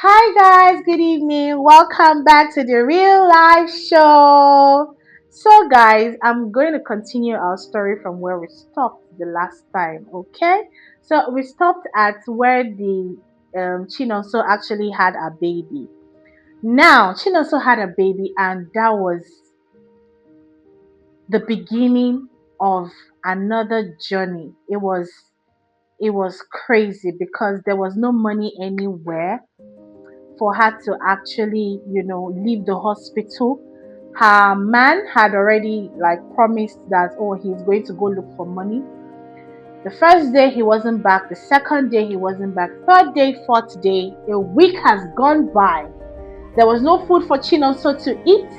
Hi guys, good evening. Welcome back to the real life show. So guys, I'm going to continue our story from where we stopped the last time, okay? So we stopped at where the Chinonso actually had a baby. Now, Chinonso had a baby and that was the beginning of another journey. It was crazy because there was no money anywhere for her to actually, leave the hospital. Her man had already like promised that, oh, he's going to go look for money. The first day he wasn't back, the second day he wasn't back, third day, fourth day, a week has gone by. There was no food for Chinonso to eat.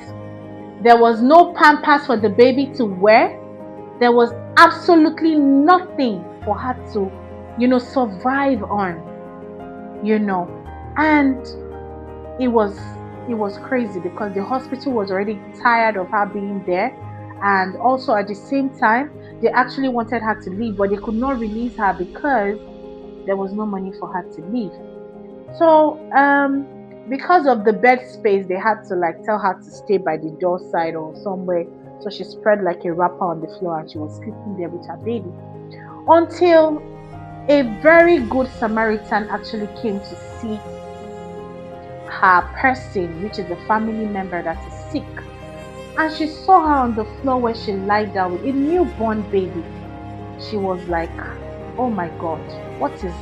There was no pampers for the baby to wear. There was absolutely nothing for her to, survive on, you know. And it was it was crazy because the hospital was already tired of her being there, and also at the same time they actually wanted her to leave, but they could not release her because there was no money for her to leave. So because of the bed space, they had to like tell her to stay by the door side or somewhere. So she spread like a wrapper on the floor and she was sleeping there with her baby until a very good Samaritan actually came to see her person, which is a family member that is sick. And she saw her on the floor where she lied down with a newborn baby. She was like, "Oh my God, what is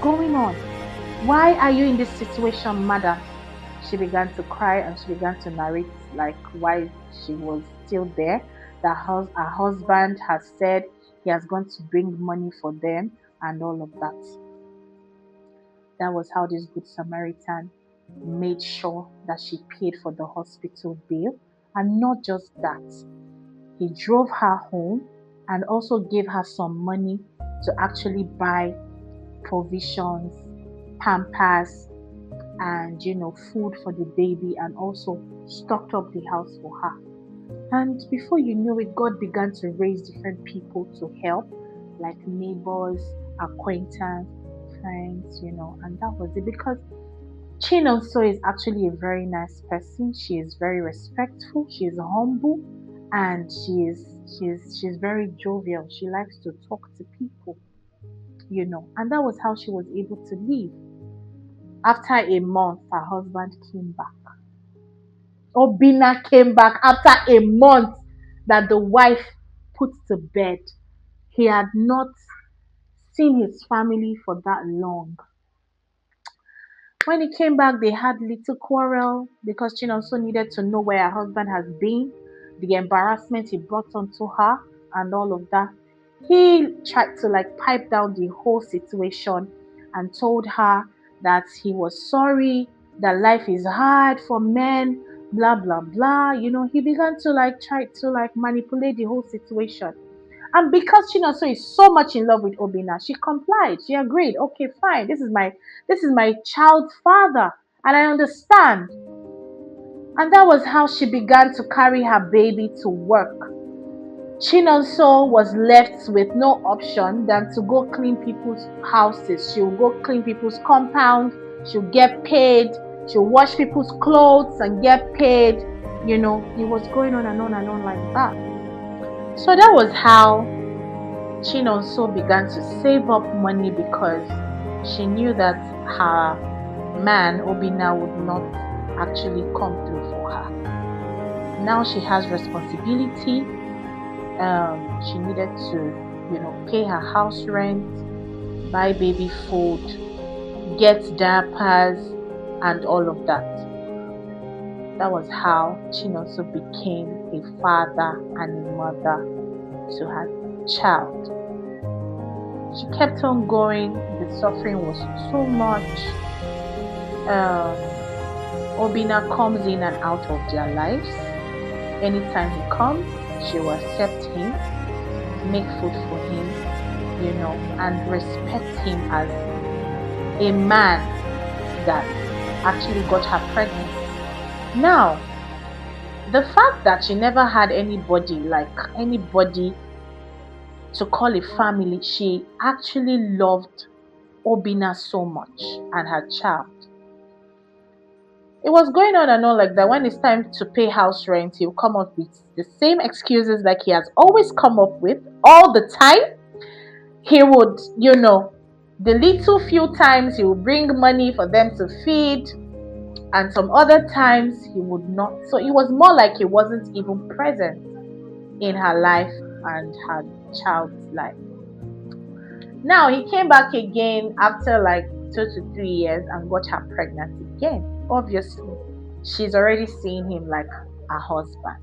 going on? Why are you in this situation, madam?" She began to cry and she began to narrate like why she was still there. That her husband has said he has gone to bring money for them and all of that. That was how this good Samaritan made sure that she paid for the hospital bill. And not just that, he drove her home and also gave her some money to actually buy provisions, pampers, and food for the baby, and also stocked up the house for her. And before you knew it, God began to raise different people to help, like neighbors, acquaintance, friends, and that was it. Because Chin also is actually a very nice person. She is very respectful. She is humble, and she's very jovial. She likes to talk to people. And that was how she was able to leave. After a month, her husband came back. Obina came back after a month that the wife put to bed. He had not seen his family for that long. When he came back, they had little quarrel because Chin also needed to know where her husband has been, the embarrassment he brought onto her, and all of that. He tried to like pipe down the whole situation and told her that he was sorry, that life is hard for men, blah blah blah. He began to like try to like manipulate the whole situation. And because Chinonso is so much in love with Obina, she complied. She agreed. Okay, fine. This is my child's father, and I understand. And that was how she began to carry her baby to work. Chinonso was left with no option than to go clean people's houses. She'll go clean people's compound. She'll get paid. She'll wash people's clothes and get paid. It was going on and on and on like that. So that was how Chin also began to save up money because she knew that her man Obina would not actually come through for her. Now she has responsibility. She needed to, pay her house rent, buy baby food, get diapers, and all of that. That was how Chin also became a father and a mother to her child. She kept on going. The suffering was too much. Um, Obina comes in and out of their lives. Anytime he comes, she will accept him, make food for him, and respect him as a man that actually got her pregnant. Now, the fact that she never had anybody to call a family, she actually loved Obina so much and her child. It was going on and on like that. When it's time to pay house rent, he'll come up with the same excuses like he has always come up with all the time. He would, the little few times he would bring money for them to feed, and some other times he would not. So it was more like he wasn't even present in her life and her child's life. Now he came back again after like 2 to 3 years and got her pregnant again. Obviously, she's already seeing him like a husband.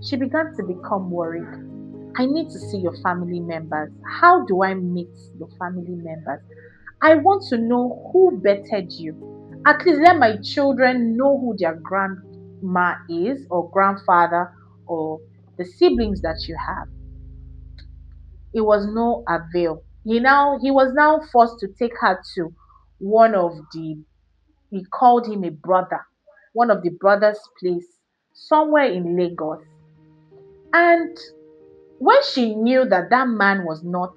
She began to become worried. I need to see your family members. How do I meet your family members? I want to know who bettered you. At least let my children know who their grandma is, or grandfather, or the siblings that you have. It was no avail. He was now forced to take her to one of the he called him a brother, one of the brothers' place somewhere in Lagos. And when she knew that that man was not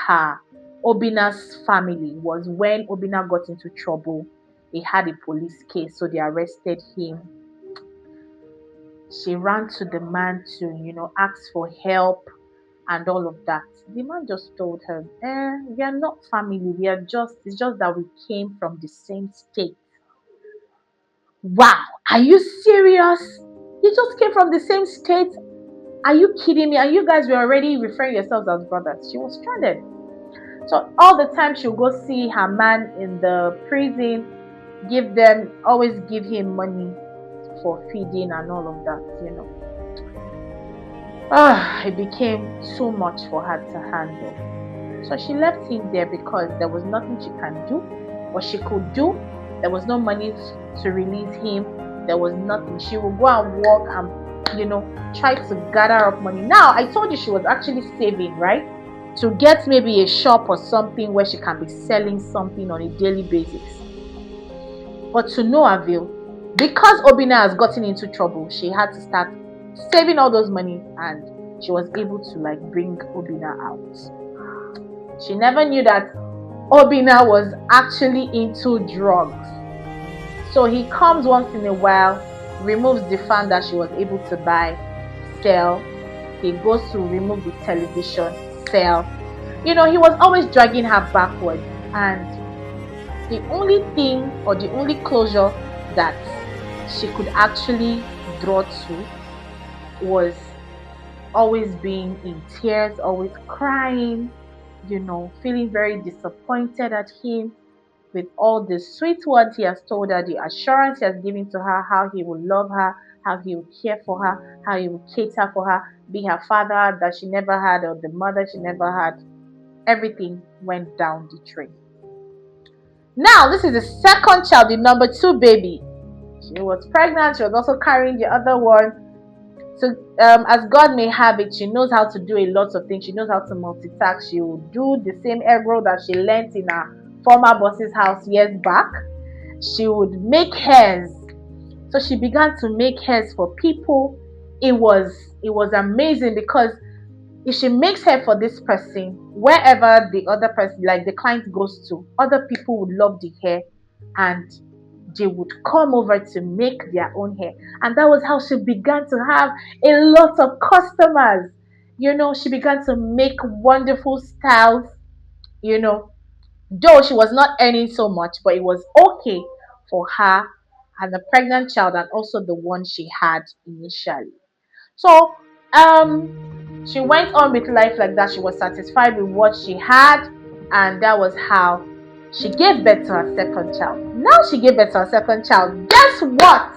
her, Obina's family, was when Obina got into trouble. He had a police case, so they arrested him. She ran to the man to, ask for help and all of that. The man just told her, we are not family. It's just that we came from the same state. Wow, are you serious? You just came from the same state? Are you kidding me? And you guys were already referring yourselves as brothers. She was stranded. So all the time she'll go see her man in the prison, always give him money for feeding and all of that. It became too much for her to handle. So she left him there because there was nothing she can do or she could do. There was no money to release him. There was nothing. She would go and work and, try to gather up money. Now, I told you she was actually saving, right? To get maybe a shop or something where she can be selling something on a daily basis. But to no avail. Because Obina has gotten into trouble, she had to start saving all those money, and she was able to bring Obina out. She never knew that Obina was actually into drugs. So he comes once in a while, removes the fan that she was able to buy, sell. He goes to remove the television, sell. He was always dragging her backward. And the only thing or the only closure that she could actually draw to was always being in tears, always crying, feeling very disappointed at him with all the sweet words he has told her, the assurance he has given to her, how he will love her, how he will care for her, how he will cater for her, be her father that she never had or the mother she never had. Everything went down the drain. Now, this is the second child, the number 2 baby. She was pregnant, she was also carrying the other one. So, as God may have it, she knows how to do a lot of things. She knows how to multitask. She will do the same egg roll that she learnt in her former boss's house years back. She would make hairs. So she began to make hairs for people. It was amazing because if she makes hair for this person, wherever the other person, like the client goes to, other people would love the hair and they would come over to make their own hair. And that was how she began to have a lot of customers. She began to make wonderful styles, though she was not earning so much, but it was okay for her and the pregnant child and also the one she had initially. So, she went on with life like that. She was satisfied with what she had, and that was how she gave birth to her second child. Now she gave birth to her second child. Guess what?